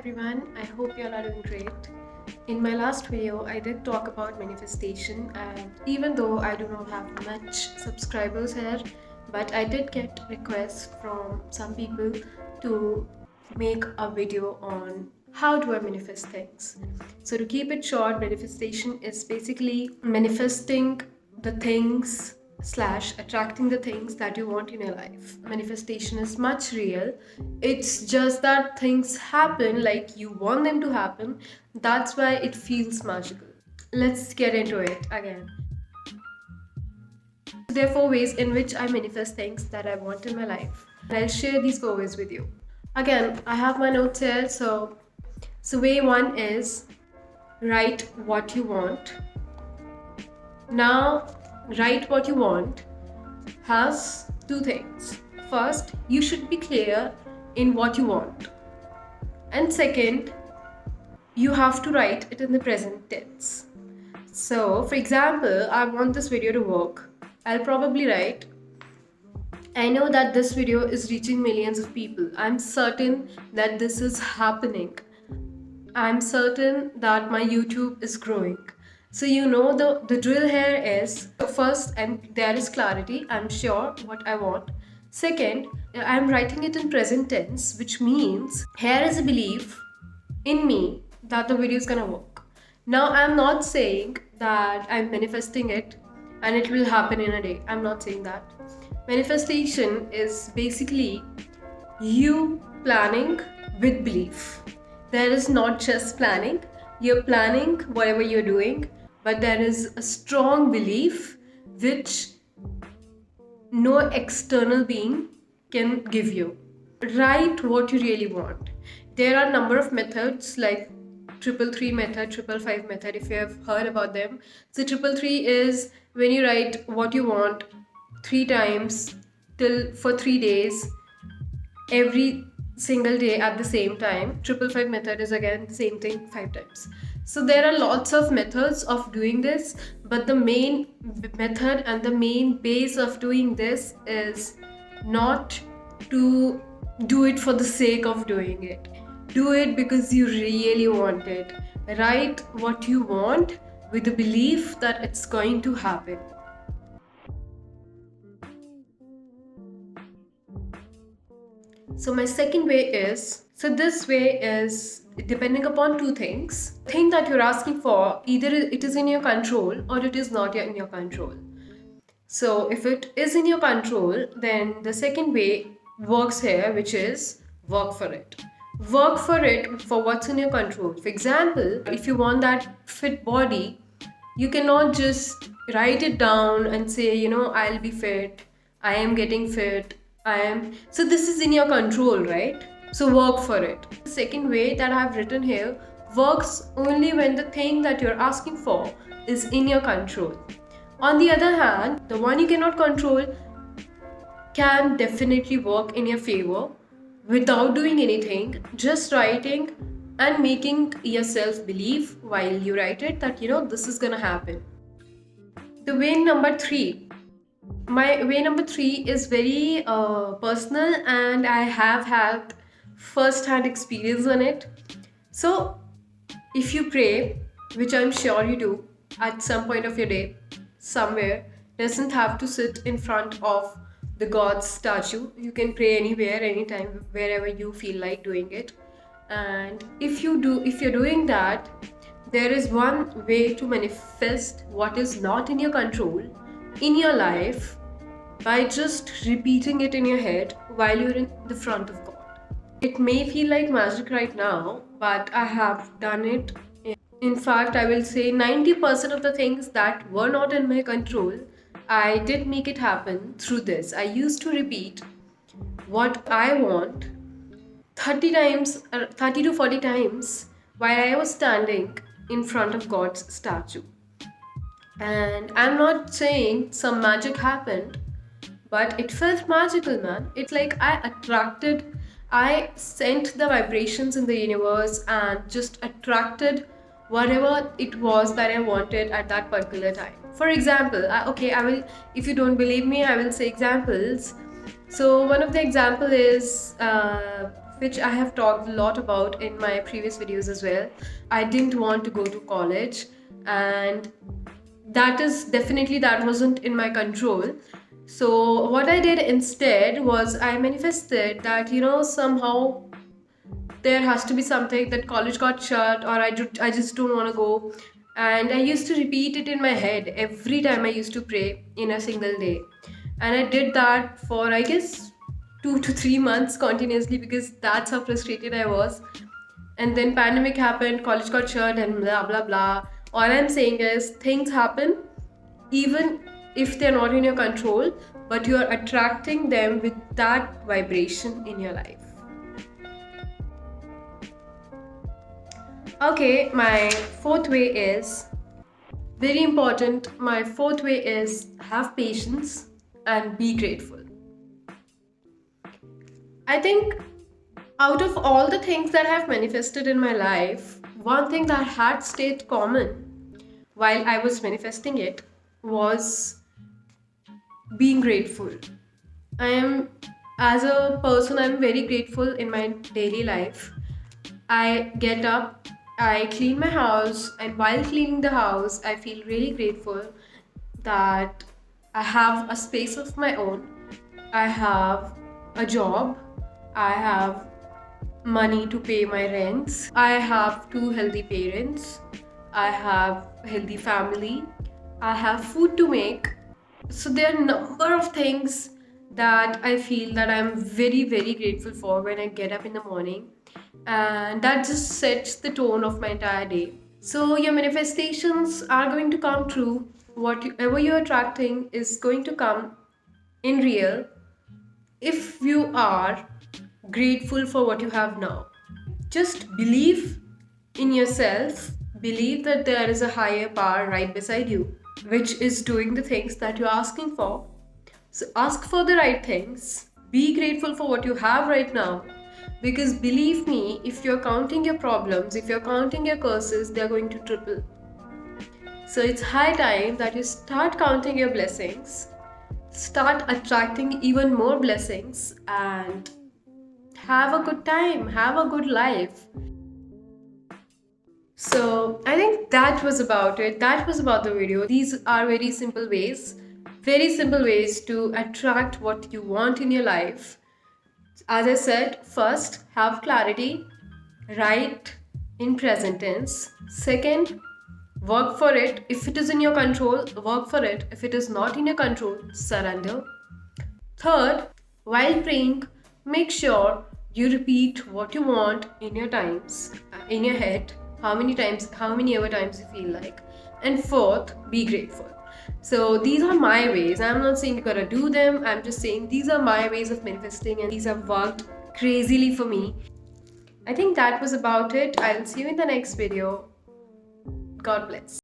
everyone, I hope you all are doing great. In my last video, I did talk about manifestation, and even though I do not have much subscribers here, but I did get requests from some people to make a video on how do I manifest things. So, to keep it short, manifestation is basically manifesting the things slash attracting the things that you want in your life. Manifestation is much real. It's just that things happen like you want them to happen. That's why it feels magical. Let's get into it again. There are 4 ways in which I manifest things that I want in my life. And I'll share these 4 ways with you. Again, I have my notes here. So way 1 is write what you want. Now, write what you want has 2 things. First, you should be clear in what you want. And second, you have to write it in the present tense. So, for example, I want this video to work. I'll probably write, I know that this video is reaching millions of people. I'm certain that this is happening. I'm certain that my YouTube is growing. So the drill here is first, and there is clarity. I'm sure what I want. Second, I'm writing it in present tense, which means here is a belief in me that the video is gonna work. Now I'm not saying that I'm manifesting it and it will happen in a day. I'm not saying that. Manifestation is basically you planning with belief. There is not just planning. You're planning whatever you're doing, but there is a strong belief which no external being can give you. Write what you really want. There are a number of methods like 333 method, 555 method, if you have heard about them. So 333 is when you write what you want 3 times for 3 days, every single day at the same time. 555 method is again the same thing 5 times. So there are lots of methods of doing this, but the main method and the main base of doing this is not to do it for the sake of doing it. Do it because you really want it. Write what you want with the belief that it's going to happen. So my second way is, this way is depending upon 2 things. The thing that you're asking for, either it is in your control or it is not in your control. So if it is in your control, then the second way works here, which is work for it. Work for it for what's in your control. For example, if you want that fit body, you cannot just write it down and say, I'll be fit, I am getting fit, So this is in your control, right? So work for it. The second way that I have written here works only when the thing that you're asking for is in your control. On the other hand, the one you cannot control can definitely work in your favor without doing anything, just writing and making yourself believe while you write it that this is gonna happen. The way number 3. My way number 3 is very personal, and I have had first-hand experience on it. So if you pray, which I'm sure you do at some point of your day, somewhere, doesn't have to sit in front of the God's statue. You can pray anywhere, anytime, wherever you feel like doing it. And if you're doing that, there is one way to manifest what is not in your control in your life by just repeating it in your head while you're in the front of God. It may feel like magic right now, but I have done it. In fact, I will say 90% of the things that were not in my control, I did make it happen through this. I used to repeat what I want 30 to 40 times while I was standing in front of God's statue. And I'm not saying some magic happened, but it felt magical, man. It's like I sent the vibrations in the universe and just attracted whatever it was that I wanted at that particular time. For example, I will, if you don't believe me, I will say examples. So one of the example is which I have talked a lot about in my previous videos as well. I didn't want to go to college, and that wasn't in my control. So what I did instead was I manifested that, somehow there has to be something, that college got shut, or I just don't want to go. And I used to repeat it in my head every time I used to pray in a single day. And I did that for, I guess, 2 to 3 months continuously, because that's how frustrated I was. And then pandemic happened, college got shut, and blah blah blah. All I'm saying is things happen even if they're not in your control, but you are attracting them with that vibration in your life. Okay, my fourth way is very important. My fourth way is have patience and be grateful. I think out of all the things that have manifested in my life, one thing that had stayed common while I was manifesting it was being grateful. I am, as a person, I'm very grateful in my daily life. I get up, I clean my house, and while cleaning the house, I feel really grateful that I have a space of my own. I have a job. I have money to pay my rents. I have two healthy parents. I have a healthy family. I have food to make. So there are a number of things that I feel that I'm very, very grateful for when I get up in the morning. And that just sets the tone of my entire day. So your manifestations are going to come true. Whatever you're attracting is going to come in real if you are grateful for what you have now. Just believe in yourself, believe that there is a higher power right beside you, which is doing the things that you're asking for. So ask for the right things, be grateful for what you have right now, because believe me, if you're counting your problems, if you're counting your curses, they're going to triple. So it's high time that you start counting your blessings, start attracting even more blessings, and have a good time, have a good life. So I think that was about it. That was about the video. These are very simple ways to attract what you want in your life. As I said, first, have clarity, write in present tense. Second, work for it. If it is in your control, work for it. If it is not in your control, surrender. Third, while praying, make sure you repeat what you want in your in your head, how many ever times you feel like. And fourth, be grateful. So these are my ways. I'm not saying you gotta do them. I'm just saying these are my ways of manifesting, and these have worked crazily for me. I think that was about it. I'll see you in the next video. God bless.